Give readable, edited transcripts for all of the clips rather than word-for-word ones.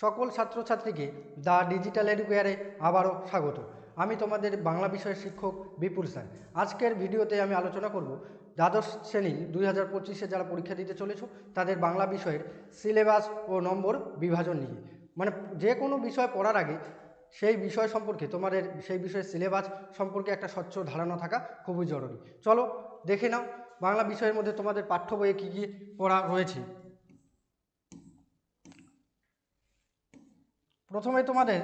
সকল ছাত্রছাত্রীকে the digital এডুকেয়ারে আবারও স্বাগত। আমি তোমাদের বাংলা বিষয়ের শিক্ষক বিপুল স্যার। আজকের ভিডিওতে আমি আলোচনা করব দ্বাদশ শ্রেণী 2025-এ যারা পরীক্ষা দিতে চলেছ তাদের বাংলা বিষয়ের সিলেবাস ও নম্বর বিভাজন নিয়ে। মানে যে কোনো বিষয় পড়ার আগে সেই বিষয় সম্পর্কে তোমাদের সেই বিষয়ের সিলেবাস সম্পর্কে একটা স্বচ্ছ ধারণা থাকা খুবই জরুরি। চলো দেখে নাও বাংলা বিষয়ের মধ্যে তোমাদের পাঠ্য বইয়ে কী কী পড়া রয়েছে। প্রথমে তোমাদের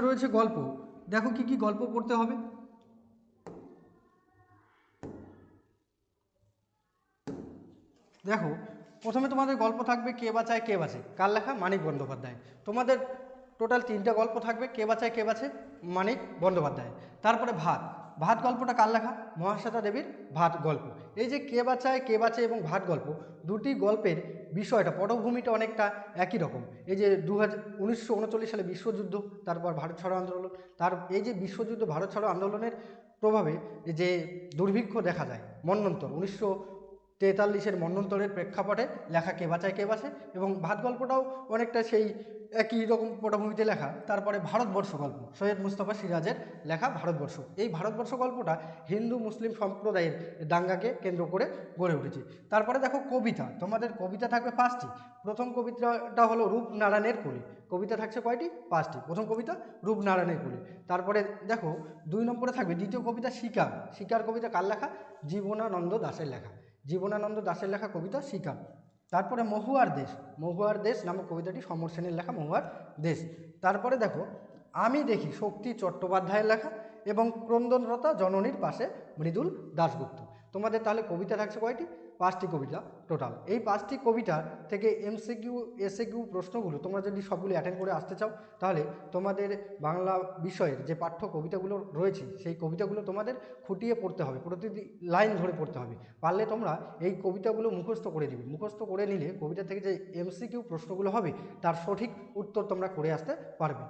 রয়েছে গল্প। দেখো কি কি গল্প পড়তে হবে। দেখো প্রথমে তোমাদের গল্প থাকবে কে বাঁচায় কে বাঁচে, কার লেখা? মানিক বন্দ্যোপাধ্যায়। তোমাদের টোটাল 3টে গল্প থাকবে, কে বাঁচায় কে বাঁচে, মানিক বন্দ্যোপাধ্যায়। তারপরে ভাত। ভাত গল্পটা কার লেখা? মহাশ্বেতা দেবীর ভাত গল্প। এই যে কে বাঁচায় কে বাঁচে এবং ভাত গল্প, দুটি গল্পের বিষয়টা পটভূমিটা অনেকটা একই রকম। এই যে 1939 সালে বিশ্বযুদ্ধ, তারপর ভারত ছাড়ো আন্দোলন, এই যে বিশ্বযুদ্ধ ভারত ছাড়ো আন্দোলনের প্রভাবে যে দুর্ভিক্ষ দেখা যায়, মন্বন্তর 1943-এর মন্বন্তরের প্রেক্ষাপটে লেখা কে বাঁচায় কে বাঁচে, এবং ভাত গল্পটাও অনেকটা সেই একই রকম পটভূমিতে লেখা। তারপরে ভারতবর্ষ গল্প, সৈয়দ মুস্তফা সিরাজের লেখা ভারতবর্ষ। এই ভারতবর্ষ গল্পটা হিন্দু মুসলিম সম্প্রদায়ের দাঙ্গাকে কেন্দ্র করে গড়ে উঠেছে। তারপরে দেখো কবিতা, তোমাদের কবিতা থাকবে 5টি। প্রথম কবিতাটা হলো রূপনারায়ণের কোলে। কবিতা থাকছে কয়টি? 5টি। প্রথম কবিতা রূপনারায়ণের কোলে। তারপরে দেখো 2 নম্বরে থাকবে দ্বিতীয় কবিতা শিকার। শিকার কবিতা কার লেখা? জীবনানন্দ দাশের লেখা। জীবনানন্দ দাশের লেখা কবিতা শিকার। তারপরে মহুয়ার দেশ। মহুয়ার দেশ নামক কবিতাটি সমর সেনের লেখা মহুয়ার দেশ। তারপরে দেখো আমি দেখি, শক্তি চট্টোপাধ্যায়ের লেখা, এবং ক্রন্দনরতা জননীর পাশে মৃদুল দাশগুপ্ত। তোমাদের তাহলে কবিতা থাকছে কয়টি? 5টি কবিতা টোটাল। এই 5টি কবিতা থেকে এমসিকিউ এসএকিউ প্রশ্নগুলো তোমরা যদি সবগুলো অ্যাটেন্ড করে আসতে চাও, তাহলে তোমাদের বাংলা বিষয়ের যে পাঠ্য কবিতাগুলো রয়েছে সেই কবিতাগুলো তোমাদের খুঁটিয়ে পড়তে হবে, প্রতিটি লাইন ধরে পড়তে হবে। পারলে তোমরা এই কবিতাগুলো মুখস্থ করে দিবে। মুখস্থ করে নিলে কবিতা থেকে যে এমসিকিউ প্রশ্নগুলো হবে তার সঠিক উত্তর তোমরা করে আসতে পারবে।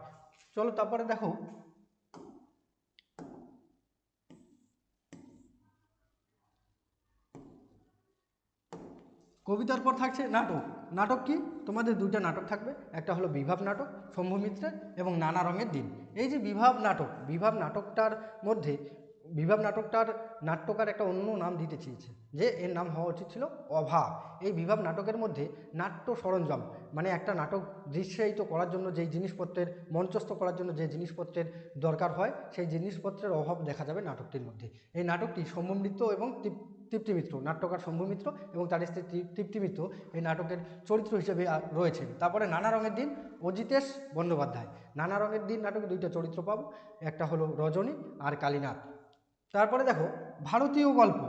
চলো তারপরে দেখো কবিতার পর থাকছে নাটক। নাটক কি? তোমাদের 2টা নাটক থাকবে, একটা হলো বিভাব নাটক শম্ভু মিত্রের, এবং নানা রঙের দিন। এই যে বিভাব নাটকটার মধ্যে বিভাব নাটকটার নাট্যকার একটা অন্য নাম দিতে চেয়েছে, যে এর নাম হওয়া উচিত ছিল অভা। এই বিভাব নাটকের মধ্যে নাট্য সরঞ্জাম, মানে একটা নাটক দৃশ্যায়িত করার জন্য যেই জিনিসপত্রের, মঞ্চস্থ করার জন্য যে জিনিসপত্রের দরকার হয়, সেই জিনিসপত্রের অভাব দেখা যাবে নাটকটির মধ্যে। এই নাটকটি শম্ভু মিত্র এবং তৃপ্তি মিত্র, নাট্যকার শম্ভু মিত্র এবং তার স্ত্রী তৃপ্তি মিত্র এই নাটকের চরিত্র হিসেবে রয়েছেন। তারপরে নানা রঙের দিন অজিতেশ বন্দ্যোপাধ্যায়। নানা রঙের দিন নাটকে 2টা চরিত্র পাবো, একটা হলো রজনী আর কালীনাথ। তারপরে দেখো ভারতীয় গল্প।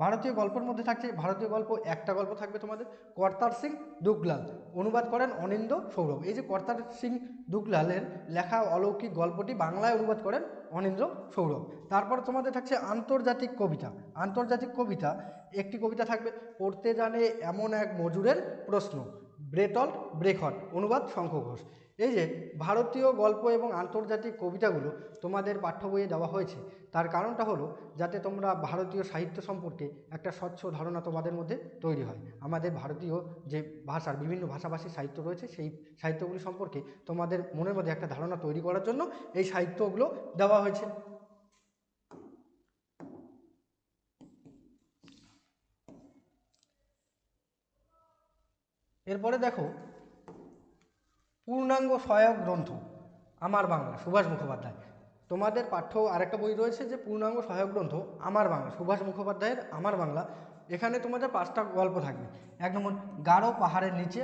ভারতীয় গল্পের মধ্যে থাকছে ভারতীয় গল্প, একটা গল্প থাকবে তোমাদের কর্তার সিং দুগলাল, অনুবাদ করেন অনিন্দ্য সৌরভ। এই যে কর্তার সিং দুগলালের লেখা অলৌকিক গল্পটি বাংলায় অনুবাদ করেন অনিন্দ্য সৌরভ। তারপর তোমাদের থাকছে আন্তর্জাতিক কবিতা। আন্তর্জাতিক কবিতা একটি কবিতা থাকবে পড়তে জানে এমন এক মজুরের প্রশ্ন, ব্রেটল্ট ব্রেখট, অনুবাদ শঙ্খ ঘোষ। এই যে ভারতীয় গল্প এবং আন্তর্জাতিক কবিতাগুলো তোমাদের পাঠ্য বইয়ে দেওয়া হয়েছে, তার কারণটা হলো যাতে তোমরা ভারতীয় সাহিত্য সম্পর্কে একটা স্বচ্ছ ধারণা তোমাদের মধ্যে তৈরি হয়। আমাদের ভারতীয় যে ভাষার বিভিন্ন ভাষাভাষী সাহিত্য রয়েছে সেই সাহিত্যগুলি সম্পর্কে তোমাদের মনের মধ্যে একটা ধারণা তৈরি করার জন্য এই সাহিত্যগুলো দেওয়া হয়েছে। এরপরে দেখো পূর্ণাঙ্গ সহায়ক গ্রন্থ আমার বাংলা সুভাষ মুখোপাধ্যায়। তোমাদের পাঠ্য আরেকটা বই রয়েছে যে পূর্ণাঙ্গ সহায়ক গ্রন্থ আমার বাংলা সুভাষ মুখোপাধ্যায়ের আমার বাংলা। এখানে তোমাদের 5টা গল্প থাকবে। 1 নম্বর গাঢ় পাহাড়ের নিচে,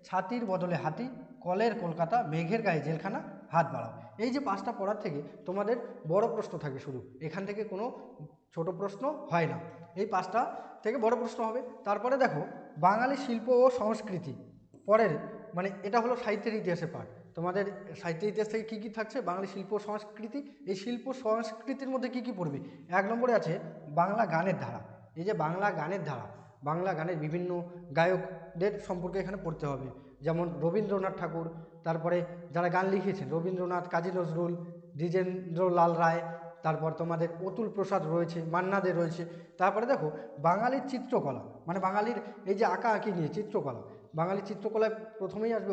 ছাতির বদলে হাতি, কলের কলকাতা, মেঘের গায়ে জেলখানা, হাত বাড়াও। এই যে 5টা পড়ার থেকে তোমাদের বড় প্রশ্ন থাকবে শুধু, এখান থেকে কোনো ছোট প্রশ্ন হয় না। এই 5টা থেকে বড় প্রশ্ন হবে। তারপরে দেখো বাঙালি শিল্প ও সংস্কৃতি পরের, মানে এটা হলো সাহিত্যের ইতিহাসের পাঠ। তোমাদের সাহিত্যের ইতিহাস থেকে কী কী থাকছে? বাঙালি শিল্প সংস্কৃতি। এই শিল্প সংস্কৃতির মধ্যে কী কী পড়বে? 1 নম্বরে আছে বাংলা গানের ধারা। এই যে বাংলা গানের ধারা, বাংলা গানের বিভিন্ন গায়কদের সম্পর্কে এখানে পড়তে হবে, যেমন রবীন্দ্রনাথ ঠাকুর, তারপরে যারা গান লিখেছেন রবীন্দ্রনাথ, কাজী নজরুল, দ্বিজেন্দ্রলাল রায়, তারপর তোমাদের অতুল প্রসাদ রয়েছে, মান্না দে রয়েছে। তারপরে দেখো বাঙালির চিত্রকলা, মানে বাঙালির এই যে আঁকা আঁকি নিয়ে চিত্রকলা, বাঙালির চিত্রকলায় প্রথমেই আসবে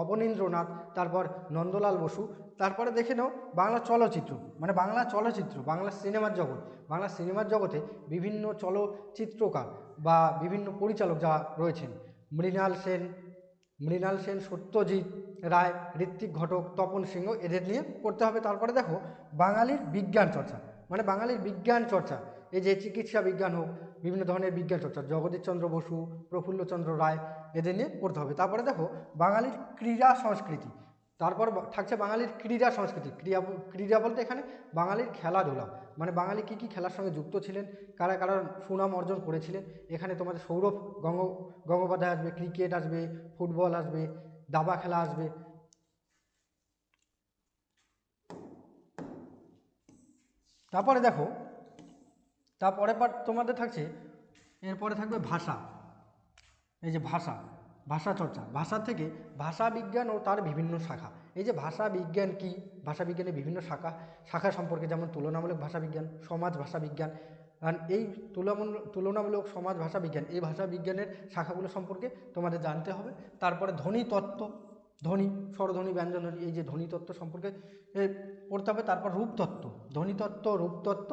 অবনীন্দ্রনাথ, তারপর নন্দলাল বসু। তারপরে দেখে নাও বাংলা চলচ্চিত্র, মানে বাংলা চলচ্চিত্র, বাংলা সিনেমার জগৎ, বাংলা সিনেমার জগতে বিভিন্ন চলচ্চিত্রকার বা বিভিন্ন পরিচালক যা রয়েছেন, মৃণাল সেন, সত্যজিৎ রায়, ঋত্বিক ঘটক, তপন সিংহ, এদের নিয়ে পড়তে হবে। তারপরে দেখো বাঙালির বিজ্ঞান চর্চা, মানে বাঙালির বিজ্ঞান চর্চা, এই যে চিকিৎসা বিজ্ঞান হোক, বিভিন্ন ধরনের বিজ্ঞান চর্চা, জগদীশচন্দ্র বসু, প্রফুল্লচন্দ্র রায়, এদের নিয়ে পড়তে হবে। তারপরে দেখো বাঙালির ক্রীড়া সংস্কৃতি, তারপর থাকছে বাঙালির ক্রীড়া সংস্কৃতি। ক্রীড়া বলতে এখানে বাঙালির খেলাধুলা, মানে বাঙালি কী কী খেলার সঙ্গে যুক্ত ছিলেন, কারা কারা সুনাম অর্জন করেছিলেন। এখানে তোমাদের সৌরভ গঙ্গোপাধ্যায় আসবে, ক্রিকেট আসবে, ফুটবল আসবে, দাবা খেলা আসবে। তারপরে দেখো তারপরে পার্ট তোমাদের থাকছে, এরপরে থাকবে ভাষা। এই যে ভাষা চর্চা, ভাষা থেকে ভাষা বিজ্ঞান ও তার বিভিন্ন শাখা। এই যে ভাষা বিজ্ঞান কি, ভাষা বিজ্ঞানের বিভিন্ন শাখা সম্পর্কে, যেমন তুলনামূলক ভাষা বিজ্ঞান, সমাজ ভাষা বিজ্ঞান। আর এই তুলনামূলক সমাজ ভাষা বিজ্ঞান, এই ভাষা বিজ্ঞানের শাখাগুলো সম্পর্কে তোমাদের জানতে হবে। তারপরে ধ্বনি তত্ত্ব, ধ্বনি, স্বরধ্বনি, ব্যঞ্জনধ্বনি, এই যে ধ্বনি তত্ত্ব সম্পর্কে পড়তে হবে। তারপর রূপতত্ত্ব, ধ্বনিতত্ত্ব, রূপতত্ত্ব,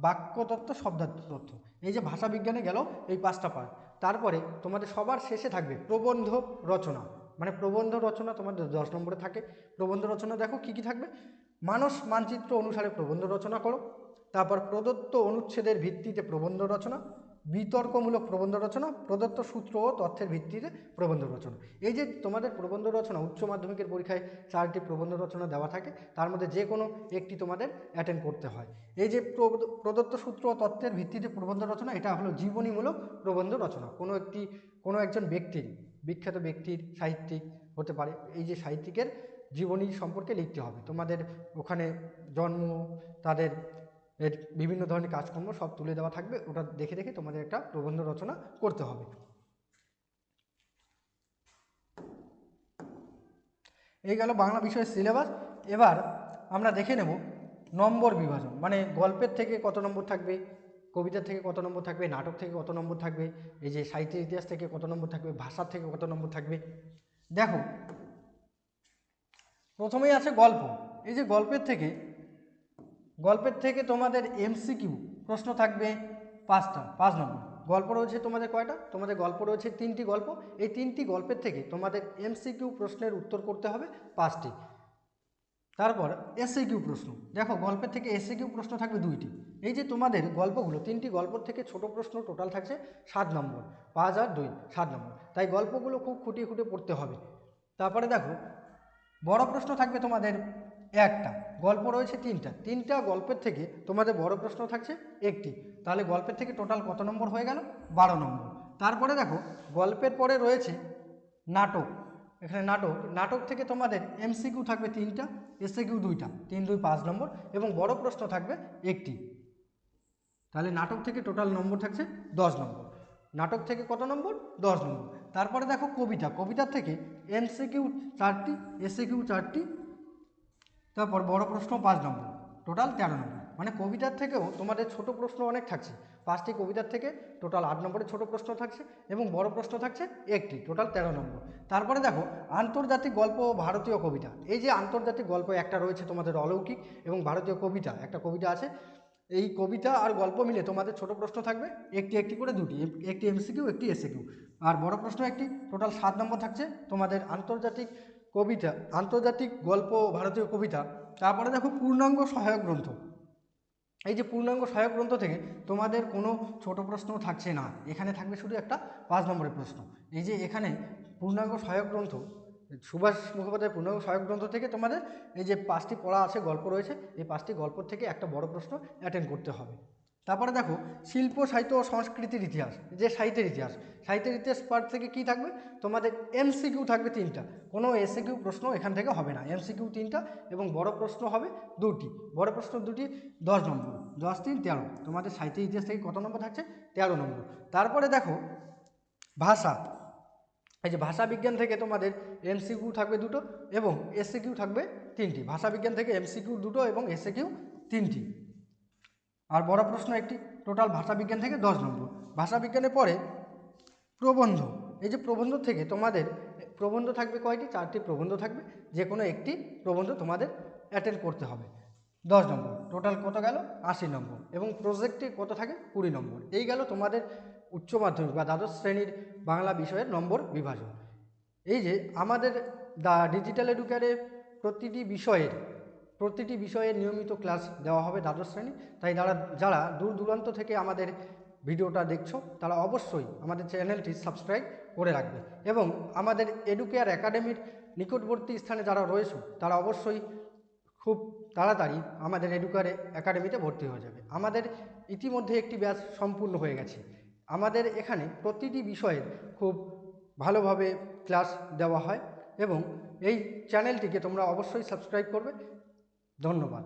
বাক্যতত্ত্ব, শব্দার্থ। এই যে ভাষা বিজ্ঞানে গেল এই 5টা পার্ট। তারপরে তোমাদের সবার শেষে থাকবে প্রবন্ধ রচনা, মানে প্রবন্ধ রচনা তোমাদের 10 নম্বরে থাকে। প্রবন্ধ রচনা দেখো কী কী থাকবে, মানস মানচিত্র অনুসারে প্রবন্ধ রচনা করো। তারপর প্রদত্ত অনুচ্ছেদের ভিত্তিতে প্রবন্ধ রচনা, বিতর্কমূলক প্রবন্ধ রচনা, প্রদত্ত সূত্র ও তথ্যের ভিত্তিতে প্রবন্ধ রচনা। এই যে তোমাদের প্রবন্ধ রচনা, উচ্চ মাধ্যমিকের পরীক্ষায় 4টি প্রবন্ধ রচনা দেওয়া থাকে, তার মধ্যে যে কোনো একটি তোমাদের অ্যাটেন্ড করতে হয়। এই যে প্রদত্ত সূত্র ও তথ্যের ভিত্তিতে প্রবন্ধ রচনা, এটা হলো জীবনীমূলক প্রবন্ধ রচনা। কোনো একজন ব্যক্তির, বিখ্যাত ব্যক্তির, সাহিত্যিক হতে পারে, এই যে সাহিত্যিকের জীবনী সম্পর্কে লিখতে হবে। তোমাদের ওখানে জন্ম, তাদের এর বিভিন্ন ধরনের কাজকর্ম সব তুলে দেওয়া থাকবে, ওটা দেখে দেখে তোমাদের একটা প্রবন্ধ রচনা করতে হবে। এই গেল বাংলা বিষয়ের সিলেবাস। এবার আমরা দেখে নেব নম্বর বিভাজন, মানে গল্পের থেকে কত নম্বর থাকবে, কবিতার থেকে কত নম্বর থাকবে, নাটক থেকে কত নম্বর থাকবে, এই যে সাহিত্যের ইতিহাস থেকে কত নম্বর থাকবে, ভাষা থেকে কত নম্বর থাকবে। দেখো প্রথমেই আছে গল্প। এই যে গল্পের থেকে তোমাদের এমসিকিউ প্রশ্ন থাকবে 5 নম্বর। গল্প রয়েছে তোমাদের কয়টা, তোমাদের গল্প রয়েছে 3টি গল্প। এই 3টি গল্পের থেকে তোমাদের এমসিকিউ প্রশ্নের উত্তর করতে হবে 5টি। তারপর এসএকিউ প্রশ্ন, দেখো গল্পের থেকে এসএকিউ প্রশ্ন থাকবে 2টি। এই যে তোমাদের গল্পগুলো, 3টি গল্প থেকে ছোট প্রশ্ন টোটাল থাকছে 7 নম্বর, 5 আর 2 7 নম্বর। তাই গল্পগুলো খুব খুঁটিয়ে খুঁটিয়ে পড়তে হবে। তারপরে দেখো বড় প্রশ্ন থাকবে তোমাদের একটা, গল্প রয়েছে 3টা গল্পের থেকে তোমাদের বড় প্রশ্ন থাকছে 1টি। তাহলে গল্পের থেকে টোটাল কত নম্বর হয়ে গেল, 12 নম্বর। তারপরে দেখো গল্পের পরে রয়েছে নাটক। এখানে নাটক থেকে তোমাদের এমসিকিউ থাকবে 3টা, এসএকিউ 2টা, 3 2 5 নম্বর, এবং বড় প্রশ্ন থাকবে 1টি। তাহলে নাটক থেকে টোটাল নম্বর থাকছে 10 নম্বর। নাটক থেকে কত নম্বর, 10 নম্বর। তারপরে দেখো কবিতার থেকে এমসিকিউ 4টি, এসএকিউ 4টি, তারপর বড় প্রশ্ন 5 নম্বর, টোটাল 13 নম্বর। মানে কবিতার থেকেও তোমাদের ছোট প্রশ্ন অনেক থাকছে, 5টি কবিতার থেকে টোটাল 8 নম্বরের ছোট প্রশ্ন থাকছে, এবং বড় প্রশ্ন থাকছে 1টি, টোটাল 13 নম্বর। তারপরে দেখো আন্তর্জাতিক গল্প ও ভারতীয় কবিতা। এই যে আন্তর্জাতিক গল্প একটা রয়েছে তোমাদের অলৌকিক, এবং ভারতীয় কবিতা একটা কবিতা আছে। এই কবিতা আর গল্প মিলে তোমাদের ছোট প্রশ্ন থাকবে একটি করে 2টি, একটি এমসিকিউ, একটি এসএকিউ, আর বড় প্রশ্ন একটি, টোটাল 7 নম্বর থাকছে তোমাদের আন্তর্জাতিক গল্প ভারতীয় কবিতা। তারপরে দেখো পূর্ণাঙ্গ সহায়ক গ্রন্থ। এই যে পূর্ণাঙ্গ সহায়ক গ্রন্থ থেকে তোমাদের কোনো ছোট প্রশ্ন থাকছে না, এখানে থাকবে শুধু একটা 5 নম্বরের প্রশ্ন। এই যে এখানে পূর্ণাঙ্গ সহায়ক গ্রন্থ, সুভাষ মুখোপাধ্যায়ের পূর্ণাঙ্গ সহায়ক গ্রন্থ থেকে তোমাদের এই যে 5টি পড়া আছে, গল্প রয়েছে, এই 5টি গল্প থেকে একটা বড় প্রশ্ন অ্যাটেন্ড করতে হবে। তারপরে দেখো শিল্প, সাহিত্য ও সংস্কৃতির ইতিহাস, যে সাহিত্যের ইতিহাস পার্ট থেকে কি থাকবে, তোমাদের এমসিকিউ থাকবে 3টা, কোনো এসএকিউ প্রশ্ন এখান থেকে হবে না, এমসিকিউ 3টা, এবং বড় প্রশ্ন হবে 2টি। বড় প্রশ্ন 2টি, 10 নম্বর, 10 3 13। তোমাদের সাহিত্যের ইতিহাস থেকে কত নম্বর থাকছে, 13 নম্বর। তারপরে দেখো ভাষা। এই যে ভাষা বিজ্ঞান থেকে তোমাদের এমসিকিউ থাকবে 2টো এবং এসএকিউ থাকবে 3টি। ভাষা বিজ্ঞান থেকে এমসিকিউ 2টো এবং এসএকিউ 3টি। আর বড় প্রশ্ন একটি, টোটাল ভাষাবিজ্ঞান থেকে 10 নম্বর। ভাষাবিজ্ঞানের পরে প্রবন্ধ। এই যে প্রবন্ধ থেকে তোমাদের প্রবন্ধ থাকবে কয়টি? 4টি প্রবন্ধ থাকবে, যে কোনো একটি প্রবন্ধ তোমাদের অ্যাটেন্ড করতে হবে। 10 নম্বর, টোটাল কত গেল? 80 নম্বর। এবং প্রজেক্টে কত থাকে? 20 নম্বর। এই গেল তোমাদের উচ্চ মাধ্যমিক বা দ্বাদশ শ্রেণীর বাংলা বিষয়ের নম্বর বিভাজন। এই যে আমাদের দ্য ডিজিটাল এডুকেয়ারে প্রতিটি বিষয়ের নিয়মিত ক্লাস দেওয়া হবে দ্বাদশ শ্রেণী। তাই যারা দূর দূরান্ত থেকে আমাদের ভিডিওটা দেখছো তারা অবশ্যই আমাদের চ্যানেলটি সাবস্ক্রাইব করে রাখবে, এবং আমাদের এডুকেয়ার একাডেমির নিকটবর্তী স্থানে যারা রয়েছে তারা অবশ্যই খুব তাড়াতাড়ি আমাদের এডুকেয়ার একাডেমিতে ভর্তি হয়ে যাবে। আমাদের ইতিমধ্যে একটি ব্যাচ সম্পূর্ণ হয়ে গেছে। আমাদের এখানে প্রতিটি বিষয়ের খুব ভালোভাবে ক্লাস দেওয়া হয়, এবং এই চ্যানেলটিকে তোমরা অবশ্যই সাবস্ক্রাইব করবে। ধন্যবাদ।